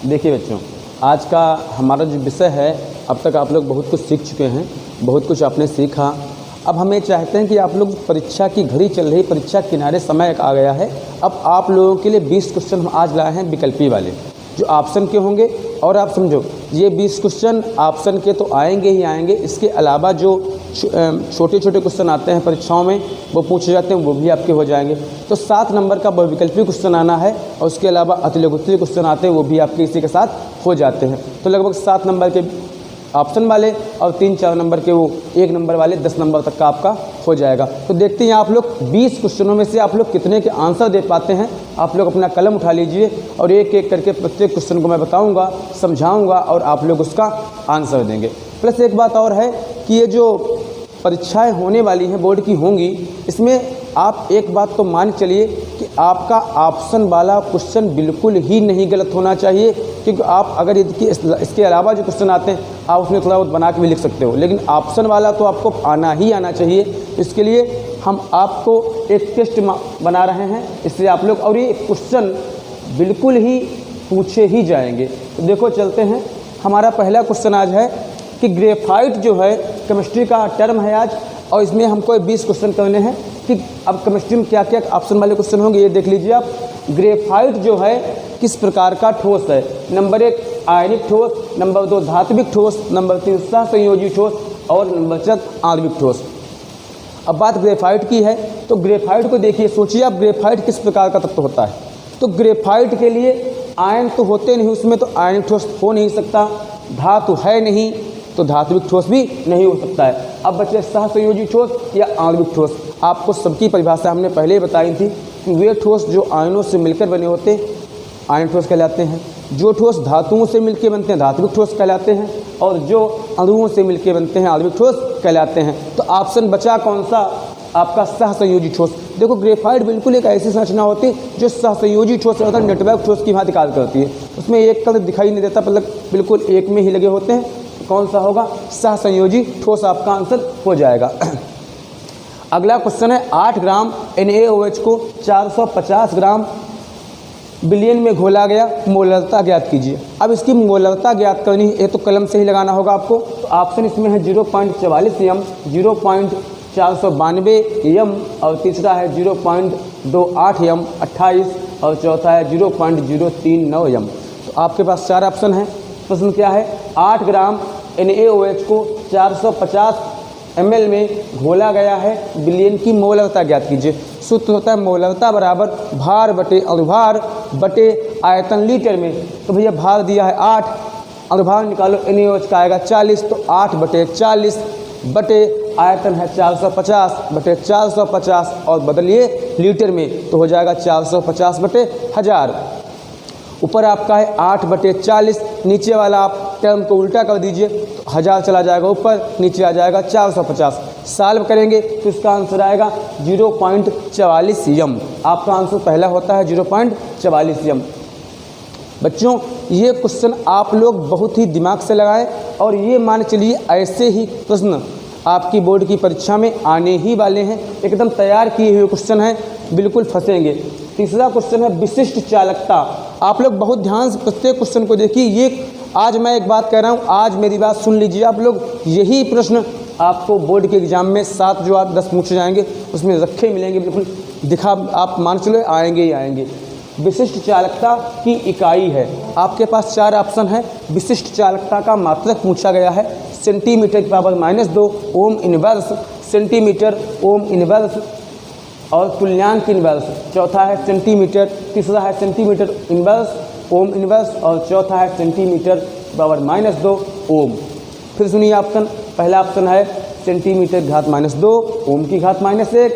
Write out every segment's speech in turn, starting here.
देखिए बच्चों, आज का हमारा जो विषय है, अब तक आप लोग बहुत कुछ सीख चुके हैं, बहुत कुछ आपने सीखा। अब हम ये चाहते हैं कि आप लोग, परीक्षा की घड़ी चल रही, परीक्षा किनारे समय आ गया है। अब आप लोगों के लिए 20 क्वेश्चन हम आज लाए हैं विकल्पी वाले, जो ऑप्शन के होंगे। और आप समझो, ये 20 क्वेश्चन ऑप्शन के तो आएंगे ही आएंगे, इसके अलावा जो छोटे छोटे क्वेश्चन आते हैं परीक्षाओं में, वो पूछे जाते हैं, वो भी आपके हो जाएंगे। तो 7 नंबर का बहुविकल्पी क्वेश्चन आना है, और उसके अलावा अतिलघुत्तरीय क्वेश्चन आते हैं, वो भी आपके इसी के साथ हो जाते हैं। तो लगभग 7 नंबर के ऑप्शन वाले और 3-4 नंबर के वो 1 नंबर वाले 10 नंबर तक का आपका हो जाएगा। तो देखते हैं आप लोग 20 क्वेश्चनों में से आप लोग कितने के आंसर दे पाते हैं। आप लोग अपना कलम उठा लीजिए और एक एक करके प्रत्येक क्वेश्चन को मैं बताऊंगा, समझाऊंगा, और आप लोग उसका आंसर देंगे। प्लस एक बात और है कि ये जो परीक्षाएं होने वाली हैं, बोर्ड की होंगी, इसमें आप एक बात तो मान चलिए कि आपका ऑप्शन वाला क्वेश्चन बिल्कुल ही नहीं गलत होना चाहिए। क्योंकि आप अगर इसके अलावा जो क्वेश्चन आते हैं, आप उसमें थोड़ा बहुत बना के भी लिख सकते हो, लेकिन ऑप्शन वाला तो आपको आना ही आना चाहिए। इसके लिए हम आपको एक टेस्ट बना रहे हैं, इससे आप लोग, और ये क्वेश्चन बिल्कुल ही पूछे ही जाएंगे। तो देखो, चलते हैं। हमारा पहला क्वेश्चन आज है कि ग्रेफाइट जो है केमिस्ट्री का टर्म है आज, और इसमें हमको 20 क्वेश्चन करने हैं कि अब केमिस्ट्री में क्या क्या ऑप्शन वाले क्वेश्चन होंगे, ये देख लीजिए आप। ग्रेफाइट जो है किस प्रकार का ठोस है? नंबर 1 आयनिक ठोस, नंबर 2 धात्विक ठोस, नंबर 3 सहसंयोजी ठोस, और नंबर 4 आणविक ठोस। अब बात ग्रेफाइट की है, तो ग्रेफाइट को देखिए, सोचिए आप ग्रेफाइट किस प्रकार का तत्व होता है। तो ग्रेफाइट के लिए आयन तो होते नहीं उसमें, तो आयनिक ठोस हो नहीं सकता, धातु है नहीं तो धात्विक ठोस भी नहीं हो सकता है। अब बचे सहसंयोजी ठोस या आणविक ठोस। आपको सबकी परिभाषा हमने पहले ही बताई थी कि वे ठोस जो आयनों से मिलकर बने होते हैं आयनिक ठोस कहलाते हैं, जो ठोस धातुओं से मिलकर बनते हैं धात्विक ठोस कहलाते हैं, और जो अणुओं से मिलकर बनते हैं आणविक ठोस कहलाते हैं। तो ऑप्शन बचा कौन सा? आपका सहसंयोजी ठोस। देखो, ग्रेफाइट बिल्कुल एक ऐसी संरचना होती है जो सहसंयोजी ठोस होता है, नेटवर्क ठोस की भांति कार्य करती है। उसमें एक कण दिखाई नहीं देता, मतलब बिल्कुल एक में ही लगे होते हैं। कौन सा होगा? सहसंयोजी ठोस आपका आंसर हो जाएगा। अगला क्वेश्चन है, 8 ग्राम NaOH को 450 ग्राम विलयन में घोला गया, मोलरता ज्ञात कीजिए। अब इसकी मोलरता ज्ञात करनी है, ये तो कलम से ही लगाना होगा आपको। तो ऑप्शन इसमें है 0.44 m, 0.492 m, और तीसरा है 0.28 m 28, और चौथा है 0.039 m। तो आपके पास 4 ऑप्शन हैं। प्रश्न क्या है? 8 ग्राम NaOH को 450 ml में घोला गया है, विलयन की मोलरता ज्ञात कीजिए। सूत्र होता है मोलरता बराबर भार बटे अनुभार बटे आयतन लीटर में। तो भैया भार दिया है 8, अनुभार निकालो, NaOH का आएगा 40, तो 8 बटे 40 बटे आयतन है 450 बटे 450, और बदलिए लीटर में, तो हो जाएगा 450 बटे 1000। ऊपर आपका है 8 बटे 40, नीचे वाला आप टर्म को उल्टा कर दीजिए, तो 1000 चला जाएगा ऊपर, नीचे आ जाएगा 450। सॉल्व करेंगे तो इसका आंसर आएगा 0.44 m। आपका आंसर पहला होता है 0.44 m। बच्चों, ये क्वेश्चन आप लोग बहुत ही दिमाग से लगाएं, और ये मान चलिए ऐसे ही प्रश्न आपकी बोर्ड की परीक्षा में आने ही वाले हैं। एकदम तैयार किए हुए क्वेश्चन हैं, बिल्कुल फंसेंगे। तीसरा क्वेश्चन है विशिष्ट चालकता। आप लोग बहुत ध्यान से प्रत्येक क्वेश्चन को देखिए। ये आज मैं एक बात कह रहा हूँ, आज मेरी बात सुन लीजिए आप लोग। यही प्रश्न आपको बोर्ड के एग्जाम में 7 जो आप 10 पूछे जाएंगे, उसमें रखे मिलेंगे, बिल्कुल दिखा, आप मान चलो आएंगे ही आएंगे। विशिष्ट चालकता की इकाई है। आपके पास 4 ऑप्शन है। विशिष्ट चालकता का मात्रक पूछा गया है, सेंटीमीटर की power -2 ohm inverse, centimetre ohm inverse, और तुल्यांक इनवर्स। चौथा है सेंटीमीटर, तीसरा है सेंटीमीटर इनवर्स ओम इनवर्स, और चौथा है सेंटीमीटर पावर -2 ओम। फिर सुनिए ऑप्शन। पहला ऑप्शन है सेंटीमीटर घात -2 ओम की घात -1,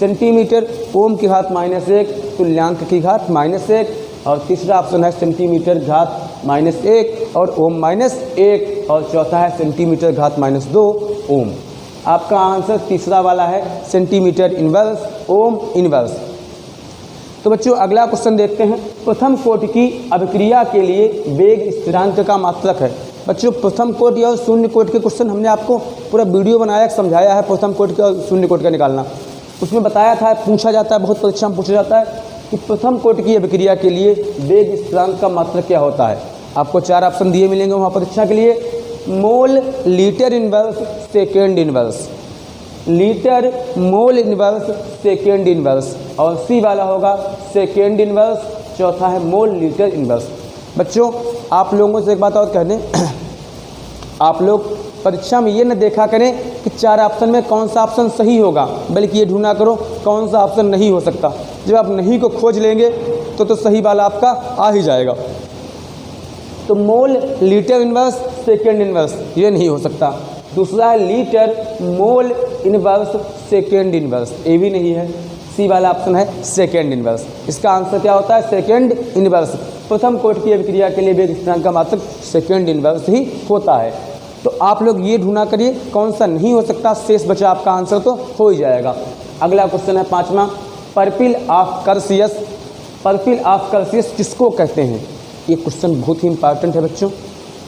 सेंटीमीटर ओम की घात -1 तुल्यांक की घात -1, और तीसरा ऑप्शन है सेंटीमीटर घात -1 और ओम -1, और चौथा है सेंटीमीटर घात -2 ओम। आपका आंसर तीसरा वाला है, सेंटीमीटर इनवर्स ओम इनवर्स। तो बच्चों, अगला क्वेश्चन देखते हैं। प्रथम कोटि की अभिक्रिया के लिए वेग स्थिरांक का मात्रक है। बच्चों, प्रथम कोटि और शून्य कोटि के क्वेश्चन हमने आपको पूरा वीडियो बनाया, समझाया है प्रथम कोटि और शून्य कोटि का निकालना। उसमें बताया था, पूछा जाता है, बहुत परीक्षा में पूछा जाता है कि प्रथम कोटि की अभिक्रिया के लिए वेग स्थिरांक का मात्रक क्या होता है। आपको 4 ऑप्शन दिए मिलेंगे वहाँ परीक्षा के लिए। Mole, litre inverse, second inverse, litre, mole inverse, second inverse, और सी वाला होगा सेकेंड इनवर्स, चौथा है मोल लीटर इनवर्स। बच्चों आप लोगों से एक बात और कह दें, आप लोग परीक्षा में ये न देखा करें कि 4 ऑप्शन में कौन सा ऑप्शन सही होगा, बल्कि ये ढूंढा करो कौन सा ऑप्शन नहीं हो सकता। जब आप नहीं को खोज लेंगे तो सही वाला आपका आ ही जाएगा। तो मोल, लीटर इनवर्स, सेकेंड इनवर्स ये नहीं हो सकता। दूसरा है litre, mole inverse, second inverse, ये भी नहीं है। सी वाला ऑप्शन है सेकेंड इनवर्स। इसका आंसर क्या होता है? Second inverse. प्रथम कोटि की अभिक्रिया के लिए वेग स्थिरांक का मात्रक सेकेंड इनवर्स ही होता है। तो आप लोग ये ढूंढा करिए कौन सा नहीं हो सकता, शेष बचा आपका आंसर तो हो ही जाएगा। अगला क्वेश्चन है 5वां, पर्पिल ऑफ कर्सियस। पर्पिल ऑफ कर्सियस किसको कहते हैं? ये क्वेश्चन बहुत ही इंपॉर्टेंट है बच्चों।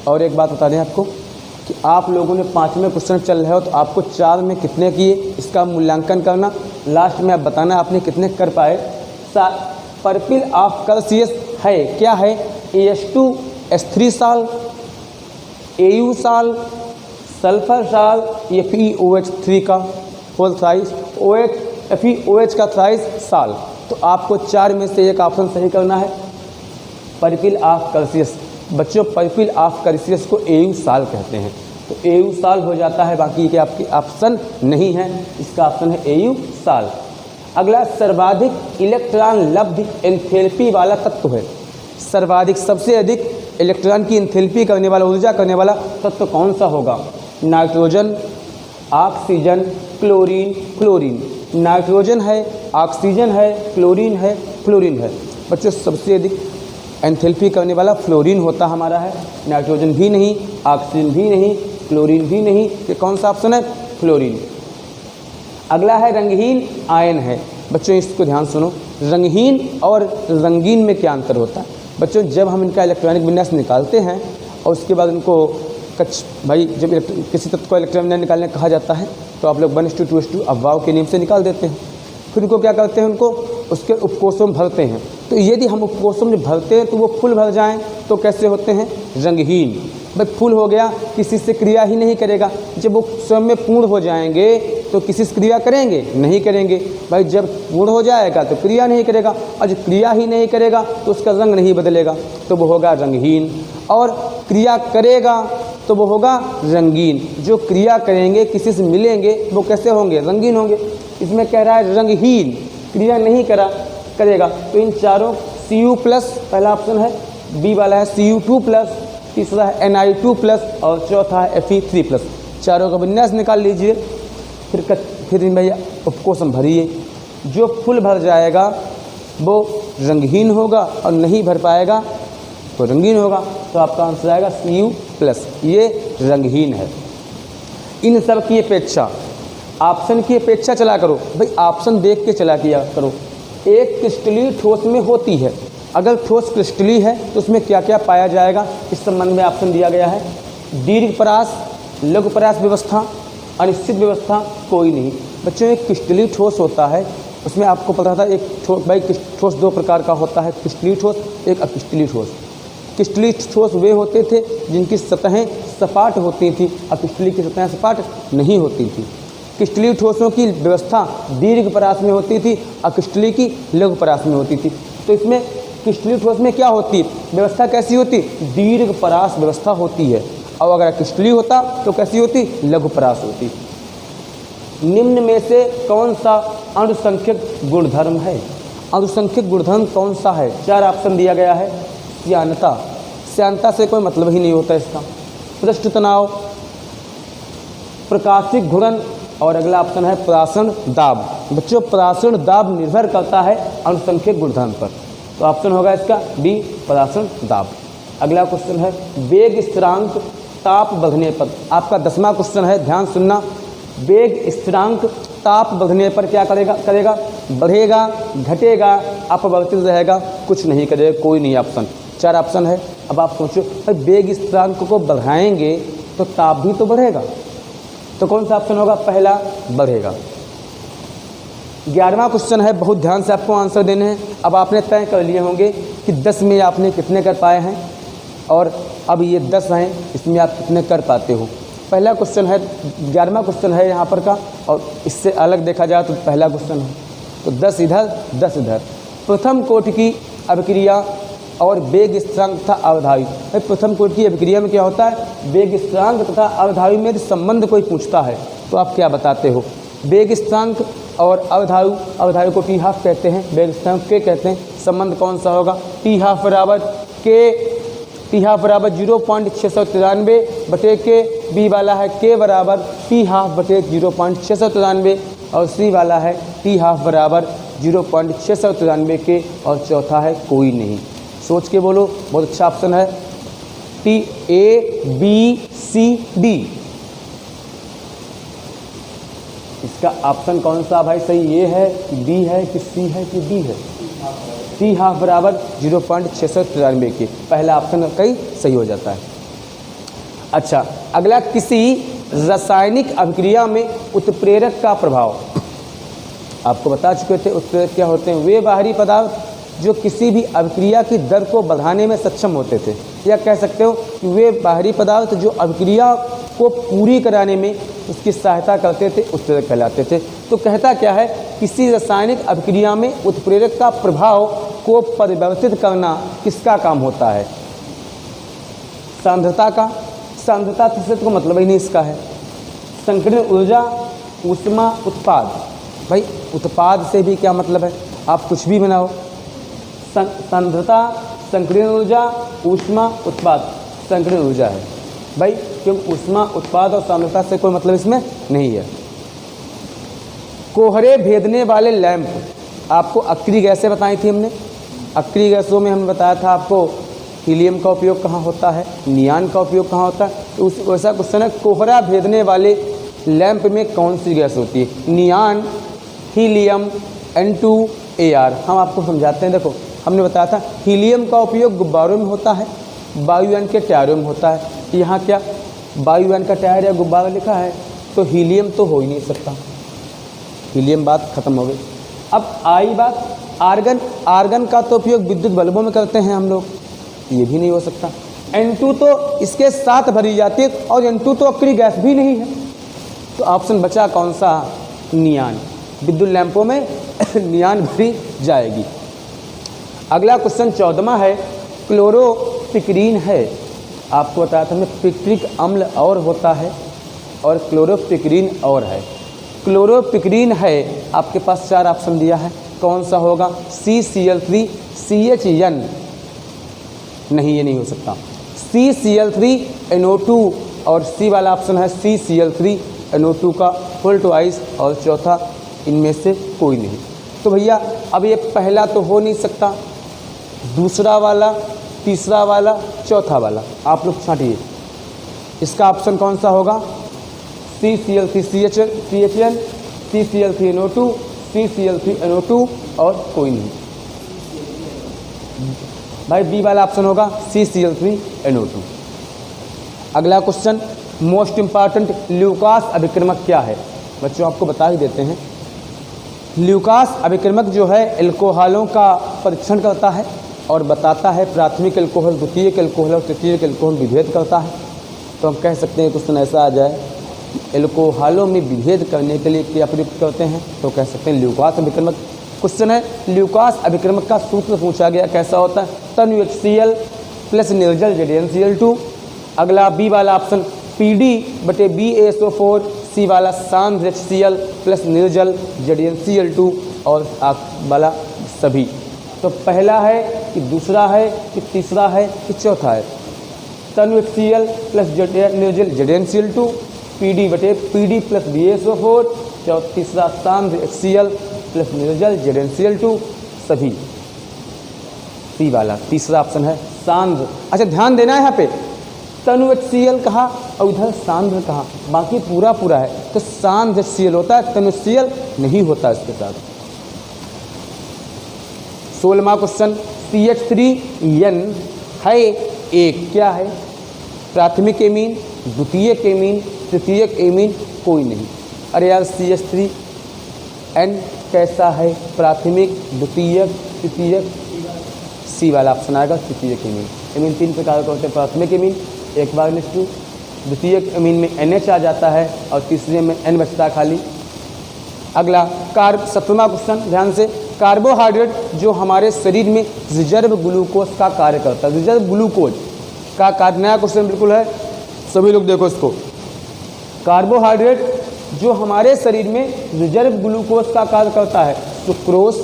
और एक बात बता दें आपको कि आप लोगों ने 5वें क्वेश्चन चल रहे हो तो आपको 4 में कितने किए इसका मूल्यांकन करना, लास्ट में आप बताना आपने कितने कर पाए। पर्पिल ऑफ कर्सियस है क्या है? AS2S3 साल, AU साल, सल्फर साल, FeOH3 का होल थ्राइस, FeOH का थ्राइस साल। तो आपको 4 में से एक ऑप्शन सही करना है, पर्पिल ऑफ कर्सियस। बच्चों पर्पिल ऑफ कर्सियस को AU साल कहते हैं, तो AU साल हो जाता है, बाकी के आपके ऑप्शन नहीं है, इसका ऑप्शन है AU साल। अगला सर्वाधिक इलेक्ट्रॉन लब्ध एंथैल्पी वाला तत्व है। सर्वाधिक सबसे अधिक इलेक्ट्रॉन की एंथैल्पी करने वाला, ऊर्जा करने वाला तत्व कौन सा होगा? Nitrogen, oxygen, chlorine, fluorine. Nitrogen है, ऑक्सीजन है, क्लोरीन है, फ्लोरीन है। बच्चों सबसे अधिक एंथैल्पी करने वाला फ्लोरीन होता हमारा है, नाइट्रोजन भी नहीं, ऑक्सीजन भी नहीं, क्लोरीन भी नहीं। ये कौन सा ऑप्शन है? फ्लोरीन। अगला है रंगहीन आयन है। बच्चों इसको ध्यान सुनो, रंगहीन और रंगीन में क्या अंतर होता है? बच्चों जब हम इनका इलेक्ट्रॉनिक विन्यास निकालते हैं और उसके बाद इनको भाई जब किसी तत्व को इलेक्ट्रॉनिक विन्यास निकालने कहा जाता है तो आप लोग 1:2:2 अफवाह के नियम से निकाल देते हैं। फिर उनको क्या करते हैं? उनको उसके उपकोषों में भरते हैं। तो यदि हम उपकोषों में भरते हैं तो वो फुल भर जाएं तो कैसे होते हैं? रंगहीन। भाई फुल हो गया, किसी से क्रिया ही नहीं करेगा। जब वो स्वयं में पूर्ण हो जाएंगे तो किसी से क्रिया करेंगे? नहीं करेंगे। भाई जब पूर्ण हो जाएगा तो क्रिया नहीं करेगा, और जब क्रिया ही नहीं करेगा तो उसका रंग नहीं बदलेगा, तो वो होगा रंगहीन। और क्रिया करेगा तो वो होगा रंगीन। जो क्रिया करेंगे, किसी से मिलेंगे, वो कैसे होंगे? रंगीन होंगे। इसमें कह रहा है रंगहीन, क्रिया नहीं करेगा। तो इन चारों Cu+ पहला ऑप्शन है, बी वाला है Cu2+, तीसरा है Ni2+, और चौथा है Fe3+। चारों का विन्यास निकाल लीजिए, फिर भैया उपकोष भरिए। जो फुल भर जाएगा वो रंगहीन होगा और नहीं भर पाएगा तो रंगीन होगा। तो आपका आंसर आएगा Cu+, ये रंगहीन है। इन सब की अपेक्षा ऑप्शन की अपेक्षा चला करो। भाई ऑप्शन देख के चला किया करो। एक क्रिस्टलीय ठोस में होती है, अगर ठोस क्रिस्टलीय है तो उसमें क्या क्या पाया जाएगा, इस संबंध में ऑप्शन दिया गया है। दीर्घपरास, लघुपरास व्यवस्था, अनिश्चित व्यवस्था, कोई नहीं। बच्चों एक क्रिस्टलीय ठोस होता है, उसमें आपको पता था एक ठोस 2 प्रकार का होता है, क्रिस्टलीय ठोस, एक अक्रिस्टलीय ठोस। क्रिस्टलीय ठोस वे होते थे जिनकी सतहें सपाट होती थी, अक्रिस्टलीय की सतहें सपाट नहीं होती थी। क्रिस्टलीय ठोसों की व्यवस्था दीर्घपरास में होती थी, अक्रिस्टलीय की लघुपरास में होती थी। तो इसमें क्रिस्टलीय ठोस में क्या होती है व्यवस्था? कैसी होती? दीर्घपरास व्यवस्था होती है। और अगर अक्रिस्टलीय होता तो कैसी होती? लघुपरास होती। निम्न में से कौन सा अणुसंख्यक गुणधर्म है? अणुसंख्यक गुणधर्म कौन सा है? 4 ऑप्शन दिया गया है। श्यानता, श्यानता से कोई मतलब ही नहीं होता इसका। पृष्ठ तनाव, प्रकाशिक घूर्णन, और अगला ऑप्शन है परासरण दाब। बच्चों परासरण दाब निर्भर करता है अणुसंख्यक गुणधर्म पर, तो ऑप्शन होगा इसका डी, परासरण दाब। अगला क्वेश्चन है वेग स्थिरांक ताप बढ़ने पर। आपका 10वां क्वेश्चन है, ध्यान सुनना। वेग स्थिरांक ताप बढ़ने पर क्या करेगा? बढ़ेगा, घटेगा, अपवर्तित रहेगा, कुछ नहीं करेगा, कोई नहीं ऑप्शन। 4 ऑप्शन है। अब आप सोचो भाई वेग स्थिरांक को बढ़ाएंगे तो ताप भी तो बढ़ेगा, तो कौन सा ऑप्शन होगा? पहला, बढ़ेगा। 11वां क्वेश्चन है, बहुत ध्यान से आपको आंसर देने हैं। अब आपने तय कर लिए होंगे कि 10 में आपने कितने कर पाए हैं। और अब ये 10 हैं, इसमें आप कितने कर पाते हो। पहला क्वेश्चन है 11वां क्वेश्चन है यहाँ पर का, और इससे अलग देखा जाए तो पहला क्वेश्चन है, तो 10 इधर 10 इधर। प्रथम कोटि की अभिक्रिया और वेग स्थिरांक तथा अवधावी। प्रथम कोटि की अभिक्रिया में क्या होता है, वेग स्थिरांक तथा अवधावी में संबंध कोई पूछता है तो आप क्या बताते हो। वेग स्थिरांक और अवधावी को टी हाफ कहते हैं, वेग स्थिरांक के कहते हैं। संबंध कौन सा होगा, टी हाफ बराबर के, टी हाफ बराबर 0.693 बटे के, बी वाला है के बराबर टी हाफ बटे 0.693 और सी वाला है टी हाफ बराबर 0.693 के, और चौथा है कोई नहीं। सोच के बोलो, बहुत अच्छा ऑप्शन है T, A B C D. इसका ऑप्शन कौन सा भाई सही, ये है कि बी है कि सी है कि डी है। टी हाफ बराबर 0.693 के, पहला ऑप्शन कहीं सही हो जाता है। अच्छा, अगला, किसी रासायनिक अभिक्रिया में उत्प्रेरक का प्रभाव। आपको बता चुके थे उत्प्रेरक क्या होते हैं, वे बाहरी पदार्थ जो किसी भी अभिक्रिया की दर को बढ़ाने में सक्षम होते थे, या कह सकते हो कि वे बाहरी पदार्थ जो अभिक्रिया को पूरी कराने में उसकी सहायता करते थे, उत्प्रेरक कहलाते थे। तो कहता क्या है, किसी रासायनिक अभिक्रिया में उत्प्रेरक का प्रभाव को परिवर्तित करना किसका काम होता है, सांद्रता का। सांद्रता से तो मतलब ही नहीं इसका है। संकीर्ण ऊर्जा, ऊष्मा, उत्पाद। भाई उत्पाद से भी क्या मतलब है, आप कुछ भी बनाओ। सांद्रता, संकीर्ण ऊर्जा, ऊष्मा, उत्पाद, संकीर्ण ऊर्जा है भाई, क्योंकि ऊष्मा, उत्पाद और सांद्रता से कोई मतलब इसमें नहीं है। कोहरे भेदने वाले लैंप, आपको अक्रिय गैसें बताई थी हमने। अक्रिय गैसों में हमने बताया था आपको हीलियम का उपयोग कहाँ होता है, नियान का उपयोग कहाँ होता है। तो उस वैसा क्वेश्चन है, कोहरा भेदने वाले लैंप में कौन सी गैस होती है, नियान, हीलियम, N2AR। हम आपको समझाते हैं, देखो हमने बताया था हीलियम का उपयोग गुब्बारों में होता है, वायुयान के टायरों में होता है। यहाँ क्या वायुयान का टायर या गुब्बारा लिखा है, तो हीलियम तो हो ही नहीं सकता, हीलियम बात खत्म हो गई। अब आई बात आर्गन। आर्गन का तो उपयोग विद्युत बल्बों में करते हैं हम लोग, ये भी नहीं हो सकता। N2 तो इसके साथ भरी जाती है, और N2 तो अक्रिय गैस भी नहीं है। तो ऑप्शन बचा कौन सा, नियान। विद्युत लैंपों में नियान भरी जाएगी। अगला क्वेश्चन 14वां है, क्लोरोपिक्रीन है। आपको बताया था हमने पिक्रिक अम्ल और होता है और क्लोरोपिक्रीन और है। क्लोरोपिक्रीन है, आपके पास 4 ऑप्शन दिया है, कौन सा होगा, CCl3 CHN, नहीं ये नहीं हो सकता, CCl3 NO2, और सी वाला ऑप्शन है CCl3 NO2 का फुल ट्वाइस, और चौथा इनमें से कोई नहीं। तो भैया अब ये पहला तो हो नहीं सकता, दूसरा वाला, तीसरा वाला, चौथा वाला आप लोग छांटिए। इसका ऑप्शन कौन सा होगा, CCl3 CHN, CCl3 NO2, CCl3 NO2 और कोई नहीं। भाई बी वाला ऑप्शन होगा CCl3 NO2। अगला क्वेश्चन, मोस्ट इंपॉर्टेंट, ल्यूकास अभिक्रमक क्या है। बच्चों आपको बता ही देते हैं, ल्यूकास अभिक्रमक जो है एल्कोहलों का परीक्षण करता है और बताता है प्राथमिक एल्कोहल, द्वितीयक एल्कोहल और तृतीयक एल्कोहल विभेद करता है। तो हम कह सकते हैं क्वेश्चन ऐसा आ जाए, एल्कोहलों में विभेद करने के लिए क्या प्रयुक्त करते हैं, तो कह सकते हैं ल्यूकास अभिक्रमक। क्वेश्चन है, ल्यूकास अभिक्रमक का सूत्र पूछा गया, कैसा होता है, तनु HCl प्लस निर्जल ZnCl2। अगला बी वाला ऑप्शन PD/BaSO4, सी वाला सांद्र HCl प्लस निर्जल ZnCl2, और आप वाला सभी। तो पहला है कि दूसरा है कि तीसरा है कि चौथा है, तनु HCl प्लस निर्जल ZnCl2, PD प्लस BaSO4, तीसरा सांद्र HCl प्लस निर्जल ZnCl2, सभी। सी वाला तीसरा ऑप्शन है सांद्र। अच्छा ध्यान देना है यहाँ पे, तनु HCl कहा और इधर सांद्र कहा, बाकी पूरा पूरा है, तो सांद्र HCl होता है, तनु HCl नहीं होता इसके साथ। 16वां क्वेश्चन, CH3N है एक, क्या है, प्राथमिक एमीन, द्वितीयक एमीन, तृतीयक एमीन, कोई नहीं। अरे यार CH3N कैसा है, प्राथमिक, द्वितीयक, तृतीयक, सी वाला ऑप्शन आएगा तृतीयक एमीन। एमीन 3 प्रकार के होते हैं। प्राथमिक एमीन एक बार H2, द्वितीय एमीन में NH आ जाता है और तीसरे में N बचता है खाली। अगला 7वां क्वेश्चन ध्यान से, कार्बोहाइड्रेट जो हमारे शरीर में रिजर्व ग्लूकोज का कार्य करता है, रिजर्व ग्लूकोज का कार्य, नया क्वेश्चन बिल्कुल है, सभी लोग देखो इसको। कार्बोहाइड्रेट जो हमारे शरीर में रिजर्व ग्लूकोज का कार्य करता है, sucrose,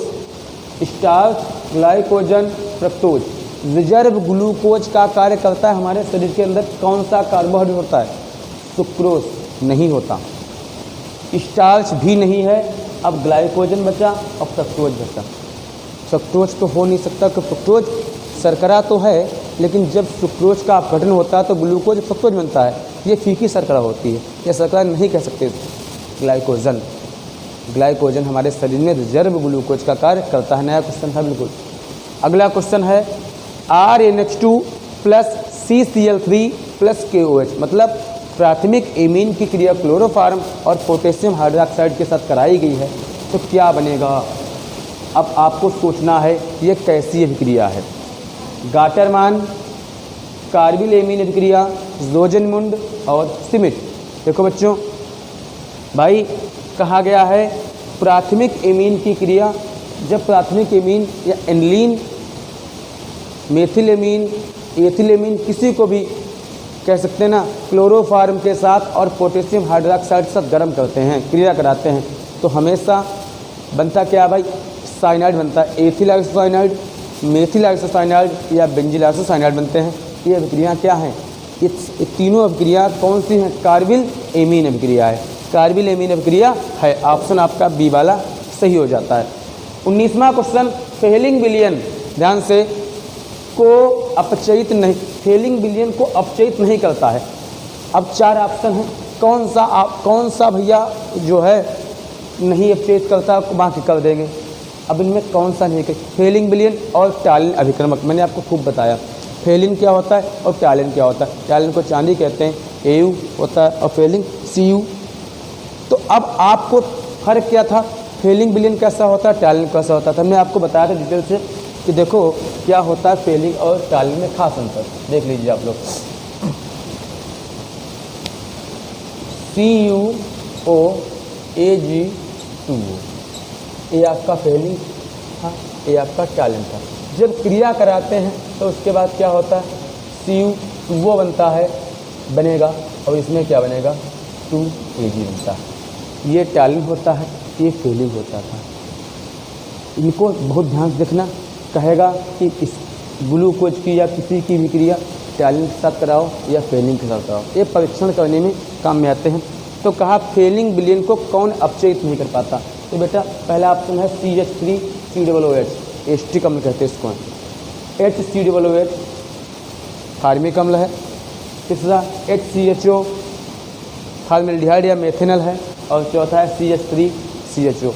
starch, glycogen, fructose. Reserve glucose का कार्य करता है हमारे शरीर के अंदर कौन सा कार्बोहाइड्रेट होता है? सुक्रोज नहीं होता, स्टार्च भी नहीं है, अब ग्लाइकोजन बचा और फ्रक्टोज बचा। फ्रक्टोज तो हो नहीं सकता कि फ्रक्टोज शर्करा तो है, लेकिन जब सुक्रोज का अपघटन होता है तो ग्लूकोज फ्रक्टोज बनता है, ये फीकी शर्करा होती है, यह शर्करा नहीं कह सकते। ग्लाइकोजन, ग्लाइकोजन हमारे शरीर में रिजर्व ग्लूकोज का कार्य करता है। नया क्वेश्चन था बिल्कुल। अगला क्वेश्चन है RNH2 plus CCl3 plus KOH, मतलब प्राथमिक एमीन की क्रिया क्लोरोफार्म और पोटेशियम हाइड्रोक्साइड के साथ कराई गई है, तो क्या बनेगा? अब आपको सोचना है ये कैसी अभिक्रिया है। गाटरमान, कार्बिल एमीन अभिक्रिया, रोजनमुंड और सिमिट। देखो बच्चों, भाई कहा गया है प्राथमिक एमीन की क्रिया, जब प्राथमिक एमीन या एनिलीन, मेथिलेमीन, एथिलेमीन किसी को भी कह सकते हैं ना, क्लोरोफार्म के साथ और पोटेशियम हाइड्रोक्साइड के साथ गर्म करते हैं, क्रिया कराते हैं, तो हमेशा बनता क्या भाई? साइनाइड बनता है। एथिल आइसोसाइनाइड, मेथिल आइसोसाइनाइड या बेंजिल आइसोसाइनाइड बनते हैं। ये अभिक्रिया क्या हैं? ये तीनों अभिक्रिया कौन सी हैं? कार्बिल एमीन अभिक्रिया है, कार्बिल एमीन अभिक्रिया है। ऑप्शन आपका बी वाला सही हो जाता है। 19वां क्वेश्चन, फेलिंग विलयन, ध्यान से, को अपचयित नहीं, फेलिंग विलयन को अपचयित नहीं करता है। अब 4 ऑप्शन हैं, कौन सा भैया जो है नहीं अपचयित करता, बाकी कर देंगे। अब इनमें कौन सा नहीं? फेलिंग विलयन और टैलिन अभिक्रमक, मैंने आपको खूब बताया फेलिन क्या होता है और टैलिन क्या होता है। टैलिन को चांदी कहते हैं, AU होता है, और फेलिंग CU। तो अब आपको फर्क क्या था? फेलिंग विलयन कैसा होता है, टैलिन कैसा होता था, मैं आपको बताया था डिटेल से कि देखो क्या होता है फेलिंग और टैलिन में खास अंतर। देख लीजिए आप लोग, CuOAg2O, ये आपका फेलिंग था, ये आपका टैलिन था। जब क्रिया कराते हैं तो उसके बाद क्या होता है? CuO बनता है, बनेगा, और इसमें क्या बनेगा? 2Ag बनता है। ये टैलिन होता है, ये फेलिंग होता था। इनको बहुत ध्यान से देखना, कहेगा कि इस ग्लूकोज की या किसी की भी क्रिया टैलिन के साथ कराओ या फेलिंग के साथ कराओ, ये परीक्षण करने में काम में आते हैं। तो कहा फेलिंग विलयन को कौन अपचयित नहीं कर पाता? तो बेटा पहला ऑप्शन है CH3COOH, एस्टिक अम्ल कहते हैं इसको, HCOOH फार्मिक अम्ल है। तीसरा HCHO फार्मेल्डिहाइड या मेथेनल है, और चौथा है CH3CHO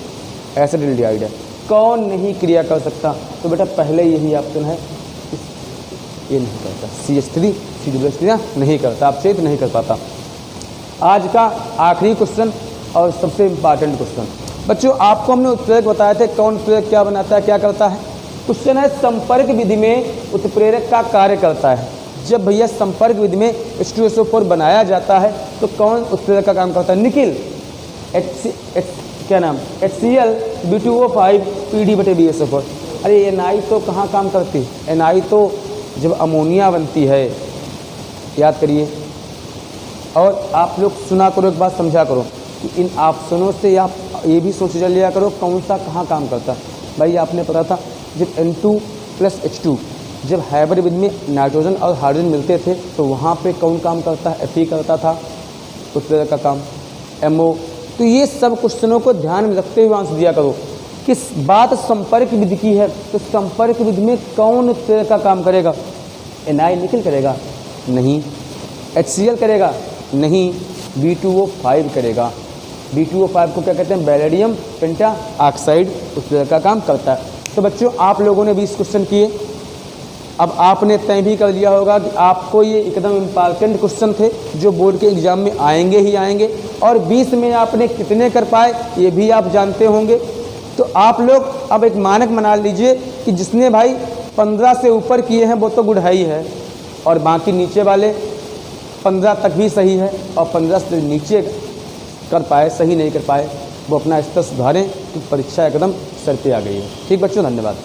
एसिडिल्डिहाइड है। कौन नहीं क्रिया कर सकता? तो बेटा पहले यही ऑप्शन है, ये नहीं करता, CH3COOH क्रिया नहीं करता, अपचयित नहीं कर पाता। आज का आखिरी क्वेश्चन और सबसे इम्पॉर्टेंट क्वेश्चन बच्चों, आपको हमने उत्प्रेरक बताए थे, कौन उत्प्रेरक क्या बनाता है, क्या करता है। क्वेश्चन है संपर्क विधि में उत्प्रेरक का कार्य करता है। जब भैया संपर्क विधि में H2SO4 बनाया जाता है तो कौन उत्प्रेरक का काम करता है? निकिल, क्या नाम, HCl B2O5 PD/BSO4। अरे NI तो कहाँ काम करती है? NI तो जब अमोनिया बनती है, याद करिए। और आप लोग सुना करो, एक बात समझा करो कि इन ऑप्शनों से आप ये भी सोच लिया करो कौन सा कहाँ काम करता है। भाई आपने पता था जब N2+H2 जब हाइब्रिड विधि में नाइट्रोजन और हाइड्रोजन मिलते थे तो वहाँ पे कौन काम करता है? Fe करता था उत्प्रेरक का काम, MO। तो ये सब क्वेश्चनों को ध्यान में रखते हुए आंसर दिया करो। किस बात संपर्क विधि की है, तो संपर्क विधि में कौन उत्प्रेरक का काम करेगा? NI निकिल करेगा? नहीं। HCl करेगा? नहीं। B2O5 करेगा। B2O5 को क्या कहते हैं? बैलेडियम पेंटा ऑक्साइड उत्प्रेरक का काम करता है। तो बच्चों आप लोगों ने 20 क्वेश्चन किए, अब आपने तय भी कर लिया होगा कि आपको ये एकदम इम्पॉर्टेंट क्वेश्चन थे जो बोर्ड के एग्जाम में आएंगे ही आएंगे, और 20 में आपने कितने कर पाए ये भी आप जानते होंगे। तो आप लोग अब एक मानक बना लीजिए कि जिसने भाई 15 से ऊपर किए हैं वो तो गुड है ही है, और बाकी नीचे वाले 15 तक भी सही है, और 15 से नीचे कर पाए, सही नहीं कर पाए, वो अपना स्तर सुधारें, तो परीक्षा एकदम सर पे आ गई है। ठीक बच्चों, धन्यवाद।